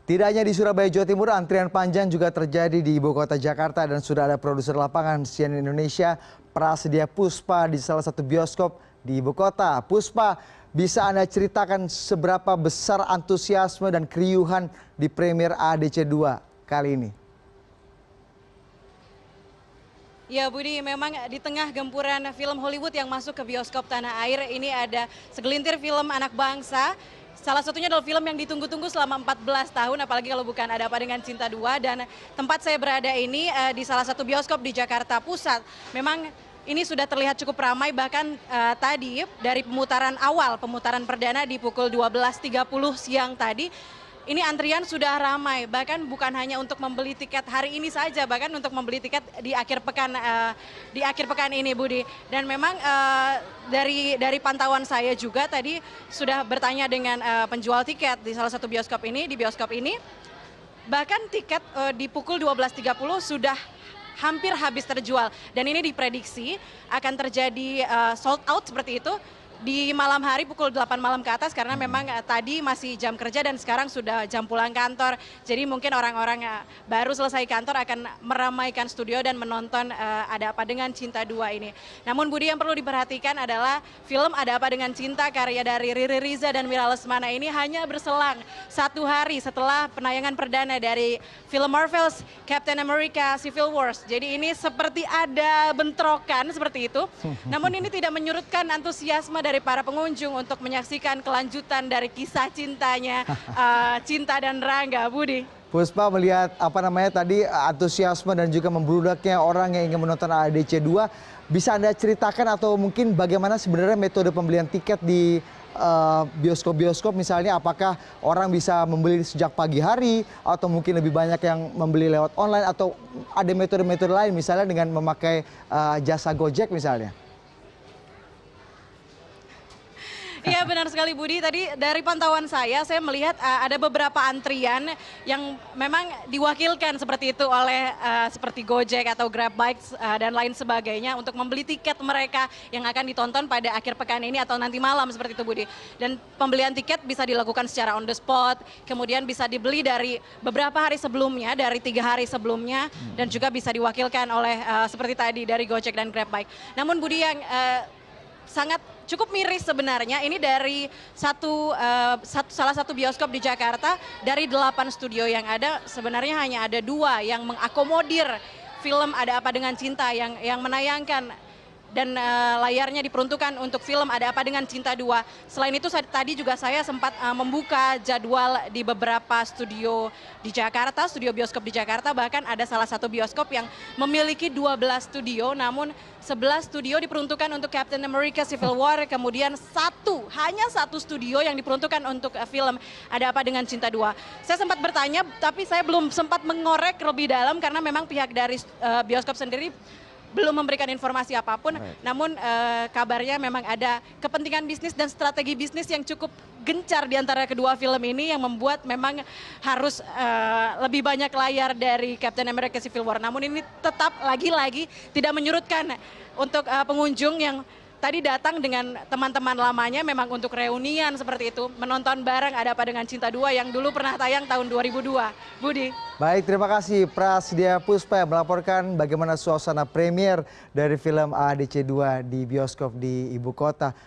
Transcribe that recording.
Tidak hanya di Surabaya, Jawa Timur, antrian panjang juga terjadi di ibu kota Jakarta dan sudah ada produser lapangan CNN Indonesia, Prasedia Puspa di salah satu bioskop di ibu kota. Puspa, bisa Anda ceritakan seberapa besar antusiasme dan keriuhan di premier AADC 2 kali ini? Ya Budi, memang di tengah gempuran film Hollywood yang masuk ke bioskop tanah air, ini ada segelintir film anak bangsa. Salah satunya adalah film yang ditunggu-tunggu selama 14 tahun, apalagi kalau bukan Ada Apa Dengan Cinta 2. Dan tempat saya berada ini di salah satu bioskop di Jakarta Pusat. Memang ini sudah terlihat cukup ramai, bahkan tadi dari pemutaran awal, pemutaran perdana di pukul 12.30 siang tadi, ini antrian sudah ramai, bahkan bukan hanya untuk membeli tiket hari ini saja, bahkan untuk membeli tiket di akhir pekan ini, Budi. Dan memang dari pantauan saya juga tadi sudah bertanya dengan penjual tiket di salah satu bioskop ini, bahkan tiket di pukul 12.30 sudah hampir habis terjual, dan ini diprediksi akan terjadi sold out seperti itu di malam hari pukul 8 malam ke atas, karena memang tadi masih jam kerja dan sekarang sudah jam pulang kantor. Jadi mungkin orang-orang baru selesai kantor akan meramaikan studio dan menonton Ada Apa Dengan Cinta 2 ini. Namun Budi, yang perlu diperhatikan adalah film Ada Apa Dengan Cinta karya dari Riri Riza dan Mira Lesmana ini hanya berselang 1 hari setelah penayangan perdana dari film Marvel's Captain America Civil Wars. Jadi ini seperti ada bentrokan seperti itu. Namun ini tidak menyurutkan antusiasme dari para pengunjung untuk menyaksikan kelanjutan dari kisah cintanya Cinta dan Rangga, Budi. Puspa, melihat tadi antusiasme dan juga membludaknya orang yang ingin menonton AADC 2, bisa Anda ceritakan atau mungkin bagaimana sebenarnya metode pembelian tiket di bioskop-bioskop, misalnya apakah orang bisa membeli sejak pagi hari atau mungkin lebih banyak yang membeli lewat online, atau ada metode-metode lain misalnya dengan memakai jasa Gojek misalnya? Iya, benar sekali Budi, tadi dari pantauan saya melihat ada beberapa antrian yang memang diwakilkan seperti itu oleh seperti Gojek atau Grab Bikes dan lain sebagainya untuk membeli tiket mereka yang akan ditonton pada akhir pekan ini atau nanti malam seperti itu, Budi. Dan pembelian tiket bisa dilakukan secara on the spot, kemudian bisa dibeli dari beberapa hari sebelumnya, dari 3 hari sebelumnya, dan juga bisa diwakilkan oleh seperti tadi dari Gojek dan Grab Bike. Namun Budi, yang sangat cukup miris sebenarnya, ini dari salah satu bioskop di Jakarta, dari 8 studio yang ada, sebenarnya hanya ada 2 yang mengakomodir film Ada Apa Dengan Cinta yang menayangkan dan layarnya diperuntukkan untuk film Ada Apa Dengan Cinta 2. Selain itu tadi juga saya sempat membuka jadwal di beberapa studio di Jakarta, studio bioskop di Jakarta, bahkan ada salah satu bioskop yang memiliki 12 studio, namun 11 studio diperuntukkan untuk Captain America Civil War, kemudian hanya satu studio yang diperuntukkan untuk film Ada Apa Dengan Cinta 2. Saya sempat bertanya, tapi saya belum sempat mengorek lebih dalam karena memang pihak dari bioskop sendiri belum memberikan informasi apapun. Namun kabarnya memang ada kepentingan bisnis dan strategi bisnis yang cukup gencar di antara kedua film ini yang membuat memang harus lebih banyak layar dari Captain America Civil War. Namun ini tetap lagi-lagi tidak menyurutkan untuk pengunjung yang tadi datang dengan teman-teman lamanya, memang untuk reunian seperti itu, menonton bareng Ada Apa Dengan Cinta 2 yang dulu pernah tayang tahun 2002. Budi. Baik, terima kasih Prasedia Puspa yang melaporkan bagaimana suasana premier dari film AADC 2 di bioskop di ibu kota.